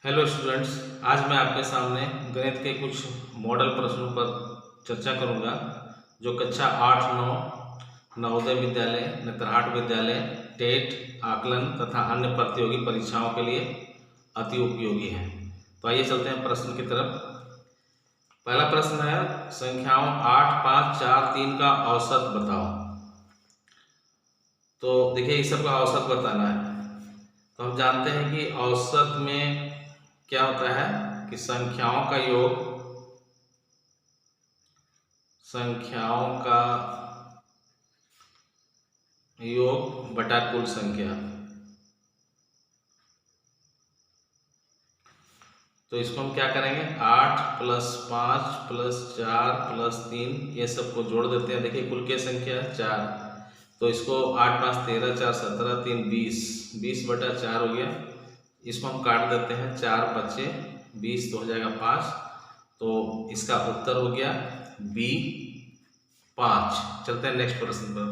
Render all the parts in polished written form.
Hello students, आज मैं आपके सामने गणित के कुछ मॉडल प्रश्नों पर चर्चा करूंगा जो कक्षा 8, 9 नवोदय विद्यालय, नेतरहाट विद्यालय, टेट, आकलन तथा अन्य प्रतियोगी परीक्षाओं के लिए अति उपयोगी हैं। तो आइए चलते हैं प्रश्न की तरफ। पहला प्रश्न है, संख्याओं 8, 5, 4, 3 का औसत बताओ। तो देखिए, इस सब का औसत बताना है। तो हम जानते हैं कि औसत में क्या होता है कि संख्याओं का योग बटा कुल संख्या। तो इसको हम क्या करेंगे, 8 + 5 + 4 + 3 ये सबको जोड़ देते हैं। देखिए कुल की संख्या 4, तो इसको 8 5 13, 4 17, 3 20, 20/4 हो गया। इसको हम काट देते हैं, 4 बचे 20 तो हो जाएगा 5। तो इसका उत्तर हो गया बी 5। चलते हैं नेक्स्ट प्रश्न पर।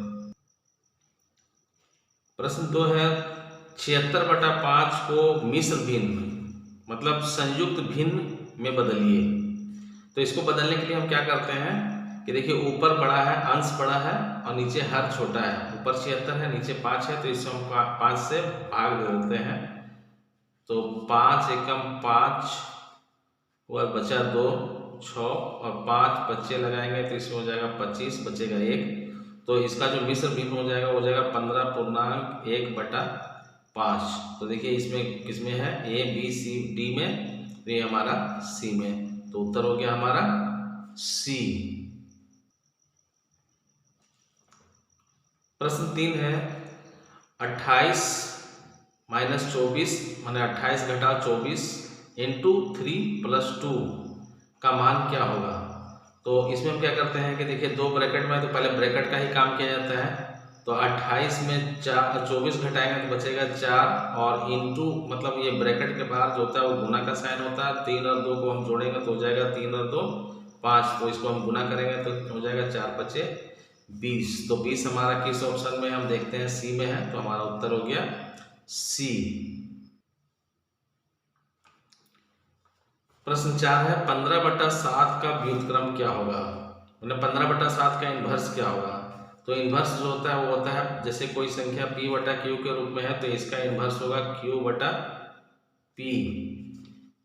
प्रश्न 2 है, 76/5 को मिश्र भिन्न मतलब संयुक्त भिन्न में बदलिए। तो इसको बदलने के लिए हम क्या करते हैं कि देखिए, ऊपर बड़ा है, अंश बड़ा है और नीचे हर छोटा है। ऊपर 76 है, नीचे 5 है, तो इसको हम 5 से भाग दे देते हैं। तो 5 एकम 5 और बचा 2, 6 और 5 बच्चे लगाएंगे तो इसमें हो जाएगा 25, बचेगा 1। तो इसका जो मिश्र भिन्न हो जाएगा वो हो जाएगा 15.1/5। तो देखिए इसमें किसमें है, ए बी सी डी में, तो ये हमारा सी में। तो उत्तर हो गया हमारा सी। प्रश्न 3 है, 28 - 24 माने 28 घटाओ 24 इंटू 3 + 2 का मान क्या होगा। तो इसमें हम क्या करते हैं कि देखिए, दो ब्रैकेट में है तो पहले ब्रैकेट का ही काम किया जाता है। तो 28 में 24 घटाएंगे तो बचेगा 4 और इंटू मतलब ये ब्रैकेट के बाहर जो होता है वो गुना का साइन होता है। 3 और 2 को हम जोड़ेंगे तो हो जाएगा 3 और 2 5। तो इसको हम गुना करेंगे तो हो जाएगा 4 बचे 20। तो 20 हमारा किस ऑप्शन में, हम देखते हैं सी में है, तो हमारा उत्तर हो गया सी। प्रश्न 4 है, 15/7 का व्युत्क्रम क्या होगा। मतलब 15/7 का इन्वर्स क्या होगा। तो इन्वर्स जो होता है वो होता है, जैसे कोई संख्या p/q के रूप में है तो इसका इन्वर्स होगा q/p।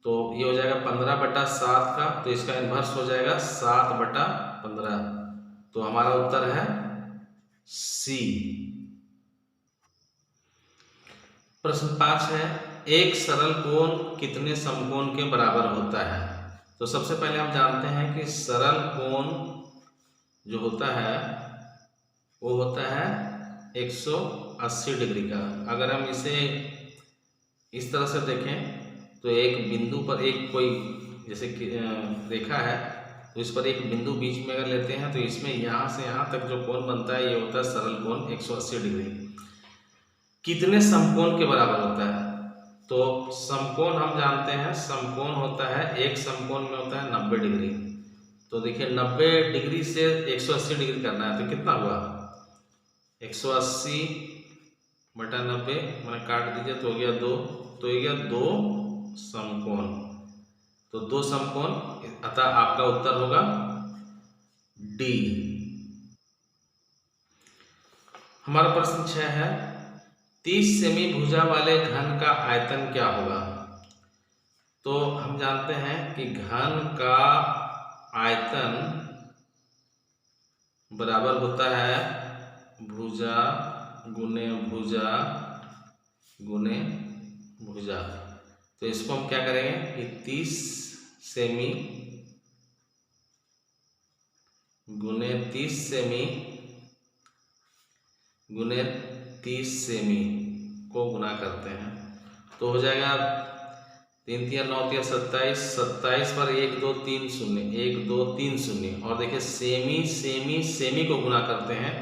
तो ये हो जाएगा 15/7 का, तो इसका इन्वर्स हो जाएगा 7/15। तो हमारा उत्तर है सी। प्रश्न 5 है, एक सरल कोण कितने समकोण के बराबर होता है। तो सबसे पहले हम जानते हैं कि सरल कोण जो होता है वो होता है 180 डिग्री का। अगर हम इसे इस तरह से देखें तो एक बिंदु पर एक कोई जैसे कि रेखा है, तो इस पर एक बिंदु बीच में अगर लेते हैं तो इसमें यहाँ से यहाँ तक जो कोण बनता है ये होता है सरल कोण 180 डिग्री। कितने समकोण के बराबर होता है। तो समकोण हम जानते हैं, समकोण होता है, एक समकोण में होता है 90 डिग्री। तो देखिए 90 डिग्री से 180 डिग्री करना है तो कितना हुआ, 180/90 मैंने काट दीजिए तो हो गया 2। तो हो गया 2 समकोण। तो 2 समकोण, अतः आपका उत्तर होगा डी। हमारा प्रश्न 6 है, 30 सेमी भुजा वाले घन का आयतन क्या होगा। तो हम जानते हैं कि घन का आयतन बराबर होता है भुजा गुने भुजा गुने भुजा। तो इसको हम क्या करेंगे कि 30 सेमी गुने 30 सेमी गुने 30 सेमी को गुना करते हैं तो हो जाएगा 3 3 9 3 27, 27 पर 1 2 3 0, 1 2 3 0। और देखिए सेमी सेमी सेमी को गुना करते हैं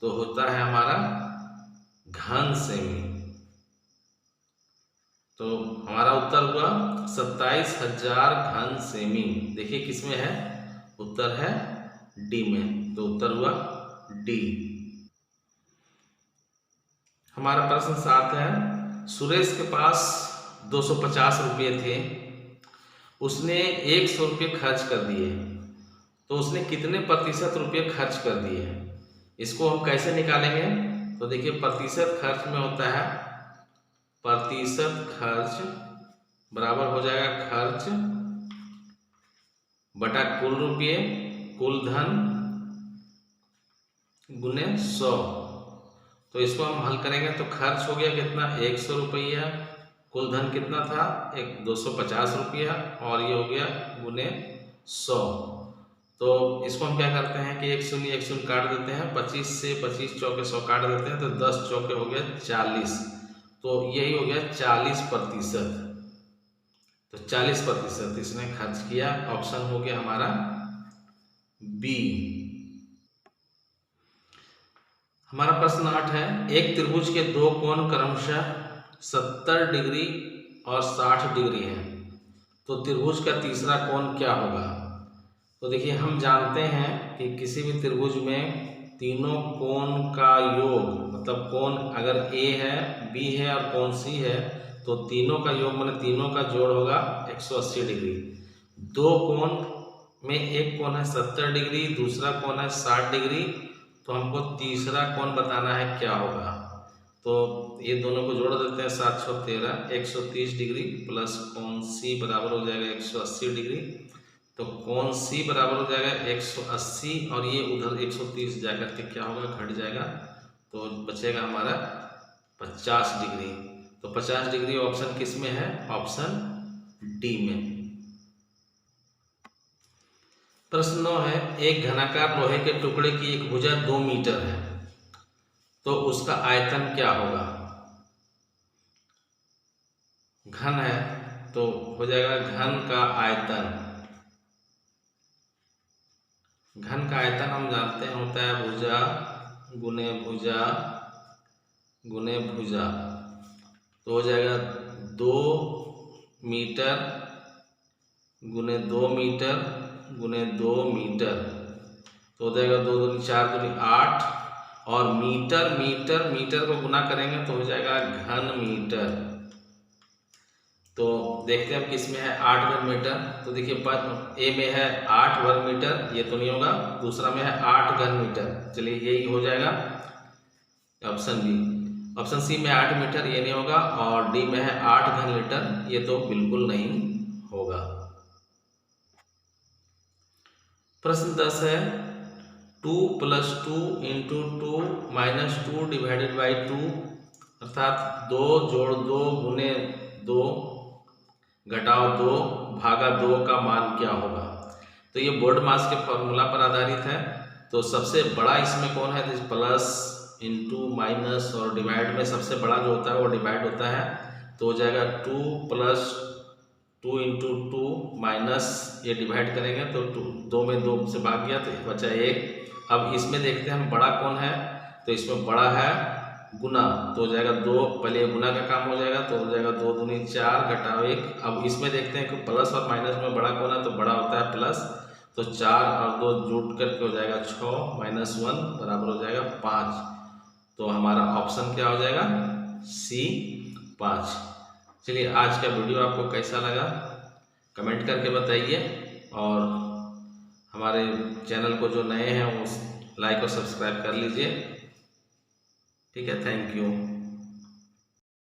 तो होता है हमारा घन सेमी। तो हमारा उत्तर हुआ 27,000 घन सेमी। देखिए किसमें है, उत्तर है डी में। तो उत्तर हुआ डी। हमारा प्रश्न 7 है, सुरेश के पास 250 रुपये थे, उसने 100 रुपये खर्च कर दिए, तो उसने कितने प्रतिशत रुपये खर्च कर दिए? इसको हम कैसे निकालेंगे? तो देखिए, प्रतिशत खर्च में होता है प्रतिशत खर्च बराबर हो जाएगा खर्च बटा कुल रुपये, कुल धन गुने 100। तो इसको हम हल करेंगे तो खर्च हो गया कितना? 100 रुपया, कुल धन कितना था? 250 रुपया, और ये हो गया गुने 100। तो इसको हम क्या करते हैं कि एक शून्य काट देते हैं, 25 से 25 चौके 100 काट देते हैं, तो 10 चौके हो गया 40। तो यही हो गया 40%। तो 40% इसने खर्च किया। ऑप्शन हो गया हमारा बी। हमारा प्रश्न 8 है, एक त्रिभुज के दो कोण क्रमशः 70 डिग्री और 60 डिग्री है, तो त्रिभुज का तीसरा कोण क्या होगा? तो देखिए, हम जानते हैं कि किसी भी त्रिभुज में तीनों कोण का योग, मतलब कोण अगर ए है, बी है और कोण सी है, तो तीनों का योग माने तीनों का जोड़ होगा 180 डिग्री। दो कोण में एक कोण है 70 डिग्री, दूसरा कोण है 60 डिग्री, तो हमको तीसरा कोण बताना है क्या होगा। तो ये दोनों को जोड़ देते हैं, 7 6 13, 130 डिग्री प्लस कोण सी बराबर हो जाएगा 180 डिग्री। तो कोण सी बराबर हो जाएगा 180, और ये उधर 130 जाकर के क्या होगा? घट जाएगा, तो बचेगा हमारा 50 डिग्री। तो 50 डिग्री ऑप्शन किस में है? ऑप्शन डी में। प्रश्न 9 है, एक घनाकार लोहे के टुकड़े की एक भुजा 2 मीटर है, तो उसका आयतन क्या होगा? घन है तो हो जाएगा घन का आयतन। घन का आयतन हम जानते हैं होता है भुजा गुने भुजा गुने भुजा, तो हो जाएगा 2 मीटर गुने 2 मीटर गुने 2 मीटर, तो हो जाएगा 2 दूनी 4 दूनी 8, और मीटर मीटर मीटर को गुना करेंगे तो हो जाएगा घन मीटर। तो देखते हैं अब किस में है 8 घन मीटर। तो देखिए, ए में है 8 वर्ग मीटर, ये तो नहीं होगा। दूसरा में है 8 घन मीटर, चलिए यही हो जाएगा ऑप्शन बी। ऑप्शन सी में 8 मीटर, ये नहीं होगा, और डी में है 8 घन लीटर, ये तो बिल्कुल नहीं होगा। प्रश्न 10 है, 2 + 2 × 2 - 2 डिवाइडेड बाई 2, अर्थात 2 जोड़ 2 गुने 2 घटाओ 2 भागा 2 का मान क्या होगा? तो ये बोर्ड मास के फॉर्मूला पर आधारित है। तो सबसे बड़ा इसमें कौन है? तो प्लस इंटू माइनस और डिवाइड में सबसे बड़ा जो होता है वो डिवाइड होता है, तो हो जाएगा 2 + 2 × 2 माइनस ये डिवाइड करेंगे तो 2 में 2 से भाग गया तो बचा 1। अब इसमें देखते हैं हम बड़ा कौन है, तो इसमें बड़ा है गुना, तो हो जाएगा 2, पहले गुना का काम हो जाएगा, तो हो जाएगा 2 दूनी 4 घटाओ 1। अब इसमें देखते हैं कि प्लस और माइनस में बड़ा कौन है, तो बड़ा होता है प्लस, तो 4 और 2 जुट करके हो जाएगा 6 - 1 बराबर हो जाएगा 5। तो हमारा ऑप्शन क्या हो जाएगा? सी 5। चलिए, आज का वीडियो आपको कैसा लगा कमेंट करके बताइए, और हमारे चैनल को जो नए हैं वो लाइक और सब्सक्राइब कर लीजिए। ठीक है, थैंक यू।